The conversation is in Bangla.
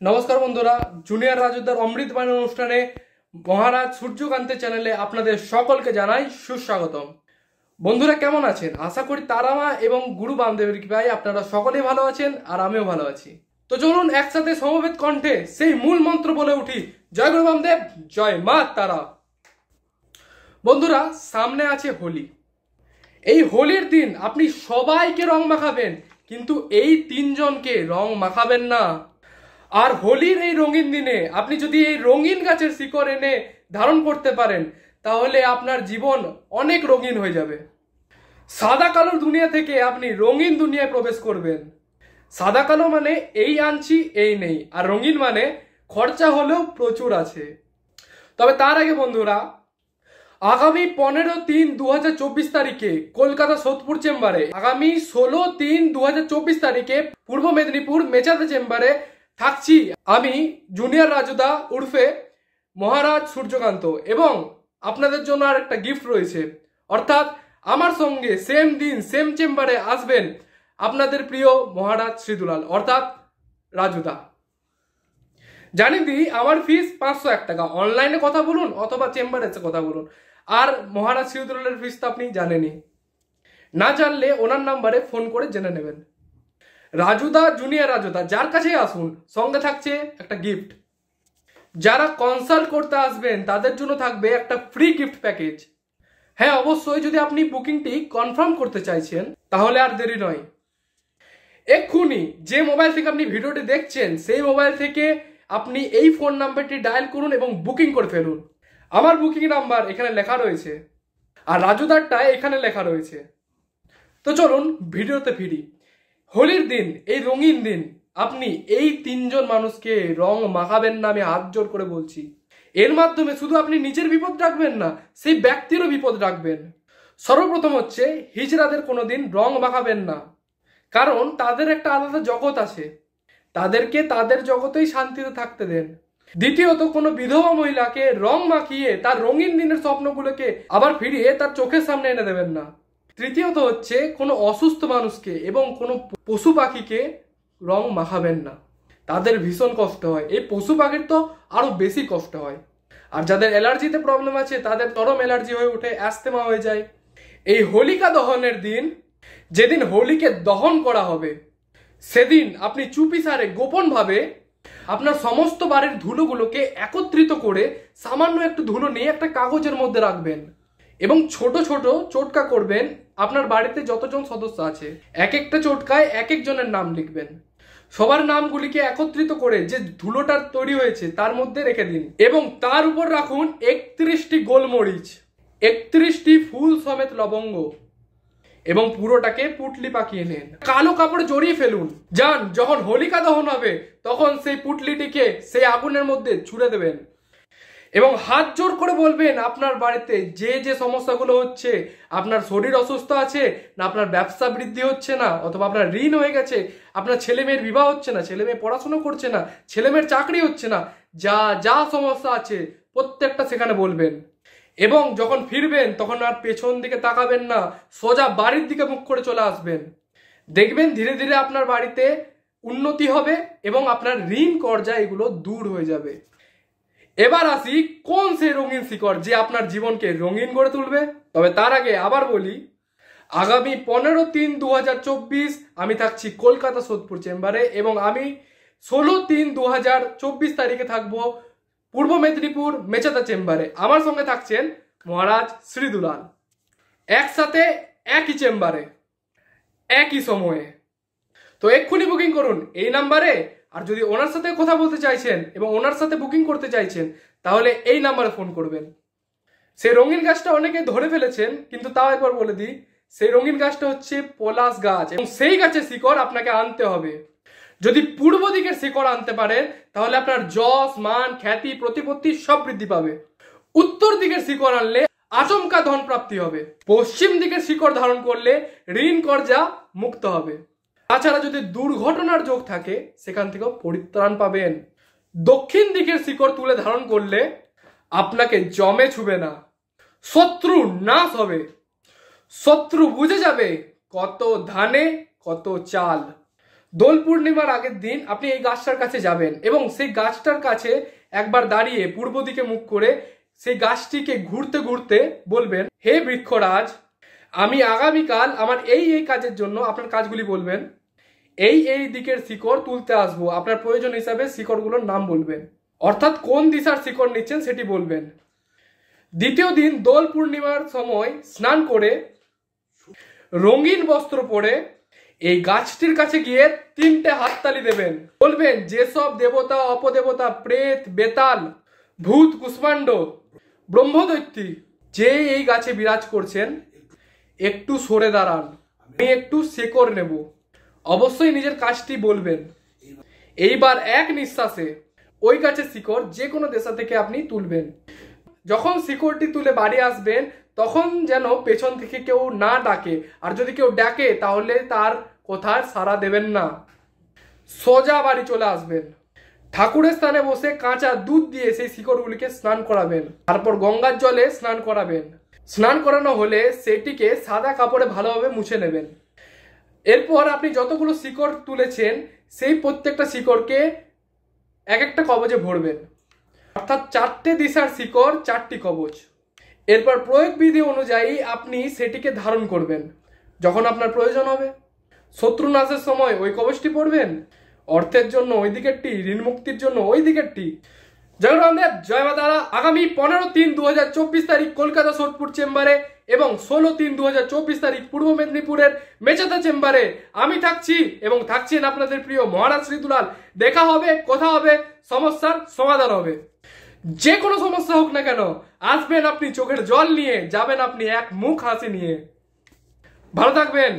নমস্কার বন্ধুরা, জুনিয়র রাজুদার অমৃতবাণী অনুষ্ঠানে মহারাজ সূর্যকান্তের চ্যানেলে আপনাদের সকলকে জানাই সুস্বাগতম। বন্ধুরা কেমন আছেন? আশা করি তারামা এবং গুরু বামদেবের কৃপায় আপনারা সকলেই ভালো আছেন আর আমিও ভালো আছি। তো চলুন একসাথে সমবেত কণ্ঠে সেই মূল মন্ত্র বলে উঠি, জয় গুরু বামদেব, জয় মা তারা। বন্ধুরা, সামনে আছে হোলি। এই হোলির দিন আপনি সবাইকে রং মাখাবেন, কিন্তু এই তিনজনকে রং মাখাবেন না। আর হোলির এই রঙিন দিনে আপনি যদি এই রঙিন গাছের শিকড় এনে ধারণ করতে পারেন, তাহলে আপনার জীবন অনেক রঙিন হয়ে যাবে। সাদা কালোর দুনিয়া থেকে আপনি রঙিন দুনিয়ায় প্রবেশ করবেন। সাদা কালো মানে এই আনছি এই নেই, আর রঙিন মানে খরচা হলেও প্রচুর আছে। তবে তার আগে বন্ধুরা, আগামী 15/3/2024 তারিখে কলকাতা সোদপুর চেম্বারে, আগামী 16/3/2024 তারিখে পূর্ব মেদিনীপুর মেচাদা চেম্বারে থাকছি আমি জুনিয়র রাজুদা উর্ফে মহারাজ সূর্যকান্ত। এবং আপনাদের জন্য আর একটা গিফট রয়েছে, অর্থাৎ আমার সঙ্গে সেম দিন সেম চেম্বারে আসবেন আপনাদের প্রিয় মহারাজ শ্রীদুলাল অর্থাৎ রাজুদা। জানি দি আমার ফিস 501 টাকা। অনলাইনে কথা বলুন অথবা চেম্বারে এসে কথা বলুন। আর মহারাজ শ্রীদুলালের ফিস তো আপনি জানেনই, না জানলে ওনার নাম্বারে ফোন করে জেনে নেবেন। রাজুদা জুনিয়র রাজুদা যার কাছেই আসুন, সঙ্গে থাকছে একটা গিফট। যারা কনসাল্ট করতে আসবেন তাদের জন্য থাকবে একটা ফ্রি গিফট প্যাকেজ। হ্যাঁ, অবশ্যই যদি আপনি বুকিংটি কনফার্ম করতে চাইছেন তাহলে আর দেরি নয়, এক্ষুনি যে মোবাইল থেকে আপনি ভিডিওটি দেখছেন সেই মোবাইল থেকে আপনি এই ফোন নাম্বারটি ডায়াল করুন এবং বুকিং করে ফেলুন। আমার বুকিং নাম্বার এখানে লেখা রয়েছে আর রাজুদারটা এখানে লেখা রয়েছে। তো চলুন ভিডিওতে ফিরি। হোলির দিন, এই রঙিন দিন, আপনি এই তিনজন মানুষকে রং মাখাবেন না, আমি হাত জোর করে বলছি। এর মাধ্যমে শুধু আপনি নিজের বিপদ রাখবেন না, সেই ব্যক্তিরও বিপদ রাখবেন। সর্বপ্রথম হচ্ছে, হিজড়াদের কোনোদিন রং মাখাবেন না, কারণ তাদের একটা আলাদা জগৎ আছে, তাদেরকে তাদের জগতেই শান্তিতে থাকতে দেন। দ্বিতীয়ত, কোনো বিধবা মহিলাকে রং মাখিয়ে তার রঙিন দিনের স্বপ্নগুলোকে আবার ফিরিয়ে তার চোখের সামনে এনে দেবেন না। তৃতীয়ত হচ্ছে, কোনো অসুস্থ মানুষকে এবং কোনো পশু পাখিকে রং মাখাবেন না, তাদের ভীষণ কষ্ট হয়। এই পশু পাখির তো আরো বেশি কষ্ট হয়। আর যাদের অ্যালার্জিতে প্রবলেম আছে তাদের চরম অ্যালার্জি হয়ে ওঠে, অ্যাস্থমা হয়ে যায়। এই হোলিকা দহনের দিন, যেদিন হোলিকে দহন করা হবে, সেদিন আপনি চুপিসারে গোপনভাবে আপনার সমস্ত বাড়ির ধুলোগুলোকে একত্রিত করে সামান্য একটু ধুলো নিয়ে একটা কাগজের মধ্যে রাখবেন এবং ছোট ছোট চোটকা করবেন। আপনার বাড়িতে যতজন সদস্য আছে এক একটা চোটকায় এক একজনের নাম লিখবেন। সবার নামগুলিকে একত্রিত করে যে ধুলোটা তৈরি হয়েছে তার মধ্যে রেখে দিন এবং তার উপর রাখুন 31টি গোলমরিচ, 31টি ফুল সমেত লবঙ্গ এবং পুরোটাকে পুটলি পাকিয়ে নেন। কালো কাপড়ে জড়িয়ে ফেলুন। যান, যখন হোলিকা দহন হবে তখন সেই পুটলিটিকে সেই আগুনের মধ্যে ছুঁড়ে দেবেন এবং হাত জোর করে বলবেন আপনার বাড়িতে যে যে সমস্যাগুলো হচ্ছে, আপনার শরীর অসুস্থ আছে না, আপনার ব্যবসা বৃদ্ধি হচ্ছে না, অথবা আপনার ঋণ হয়ে গেছে, আপনার ছেলে মেয়ের বিবাহ হচ্ছে না, ছেলে মেয়ে পড়াশোনা করছে না, ছেলে মেয়ের চাকরি হচ্ছে না, যা যা সমস্যা আছে প্রত্যেকটা সেখানে বলবেন। এবং যখন ফিরবেন তখন আর পেছন দিকে তাকাবেন না, সোজা বাড়ির দিকে মুখ করে চলে আসবেন। দেখবেন ধীরে ধীরে আপনার বাড়িতে উন্নতি হবে এবং আপনার ঋণ কর্জা এগুলো দূর হয়ে যাবে। এবার আসি কোন সেই রঙিন শিকড় যে আপনার জীবনকে রঙিন করে তুলবে। তবে তার আগে আবার বলি, আগামী 15/3/2024 আমি থাকছি কলকাতা সোদপুর চেম্বারে এবং আমি 16/3/2024 তারিখে থাকবো পূর্ব মেদিনীপুর মেচাদা চেম্বারে। আমার সঙ্গে থাকছেন মহারাজ শ্রীদুলাল, একসাথে একই চেম্বারে একই সময়ে। তো এক্ষুনি বুকিং করুন এই নাম্বারে। আর যদি ওনার সাথে কথা বলতে চাইছেন এবং ওনার সাথে বুকিং করতে চাইছেন তাহলে এই নাম্বারে ফোন করবেন। সেই রঙিন গাছটা অনেকে ধরে ফেলেছেন, কিন্তু তাও একবার বলে দিই, সেই রঙিন গাছটা হচ্ছে পলাশ গাছ এবং সেই গাছের শিকড় আপনাকে আনতে হবে। যদি পূর্ব দিকের শিকড় আনতে পারেন তাহলে আপনার যশ, মান, খ্যাতি, প্রতিপত্তি সব বৃদ্ধি পাবে। উত্তর দিকের শিকড় আনলে আচমকা ধন প্রাপ্তি হবে। পশ্চিম দিকের শিকড় ধারণ করলে ঋণ কর্জা মুক্ত হবে। তাছাড়া যদি দুর্ঘটনার যোগ থাকে সেখান থেকেও পরিত্রাণ পাবেন। দক্ষিণ দিকের শিকড় তুলে ধারণ করলে আপনাকে জমে ছুবে না, শত্রু নাশ হবে। শত্রু বুঝে যাবে কত ধানে কত চাল। দোল পূর্ণিমার আগের দিন আপনি এই গাছটার কাছে যাবেন এবং সেই গাছটার কাছে একবার দাঁড়িয়ে পূর্ব দিকে মুখ করে সেই গাছটিকে ঘুরতে ঘুরতে বলবেন, হে বৃক্ষরাজ, আমি আগামীকাল আমার এই এই কাজের জন্য আপনার কাজগুলি বলবেন, এই এই দিকের শিকড় তুলতে আসবো। আপনার প্রয়োজন হিসাবে শিকড়গুলোর নাম বলবেন, অর্থাৎ কোন দিশার শিকড় নিচ্ছেন সেটি বলবেন। দ্বিতীয় দিন দোল পূর্ণিমার সময় স্নান করে রঙিন বস্ত্র পরে এই গাছটির কাছে গিয়ে 3টে হাততালি দেবেন। বলবেন, যেসব দেবতা অপদেবতা প্রেত বেতাল ভূত কুষ্মাণ্ড ব্রহ্মদৈত্যী যে এই গাছে বিরাজ করছেন একটু সরে দাঁড়ান, আমি একটু শেকড় নেব। অবশ্যই নিজের কাজটি বলবেন। এইবার এক নিঃশ্বাসে ওই গাছের শিকড় যে কোনো দেশা থেকে আপনি তুলবেন। যখন শিকড়টি তুলে বাড়ি আসবেন তখন যেন পেছন থেকে কেউ না ডাকে, আর যদি কেউ ডাকে তাহলে তার কথার সাড়া দেবেন না, সোজা বাড়ি চলে আসবেন। ঠাকুরের স্থানে বসে কাঁচা দুধ দিয়ে সেই শিকড়গুলিকে স্নান করাবেন, তারপর গঙ্গার জলে স্নান করাবেন। স্নান করানো হলে সেটিকে সাদা কাপড়ে ভালোভাবে মুছে নেবেন। এরপর আপনি যতগুলো শিকড় তুলেছেন সেই প্রত্যেকটা শিকড়কে এক একটা কবচে ভরবেন, অর্থাৎ 4টে দিশার শিকড় 4টি কবচ। এরপর প্রয়োগ বিধি অনুযায়ী আপনি সেটিকে ধারণ করবেন। যখন আপনার প্রয়োজন হবে শত্রু নাশের সময় ওই কবচটি পড়বেন, অর্থের জন্য ওই দিকেরটি, ঋণ মুক্তির জন্য ওই দিকেরটি। জয় রামদেব, জয় মা তারা। আগামী 15/3/2024 তারিখ কলকাতা সোদপুর চেম্বারে এবং 16/3/2024 তারিখ পূর্ব মেদিনীপুরের মেচেদা চেম্বারে আমি থাকছি এবং থাকছেন আপনাদের প্রিয় মহারাজ শ্রী দুলাল। দেখা হবে, কথা হবে, সমস্যার সমাধান হবে। যে কোনো সমস্যা হোক না কেন আসবেন আপনি চোখের জল নিয়ে, যাবেন আপনি এক মুখ হাসি নিয়ে। ভালো থাকবেন।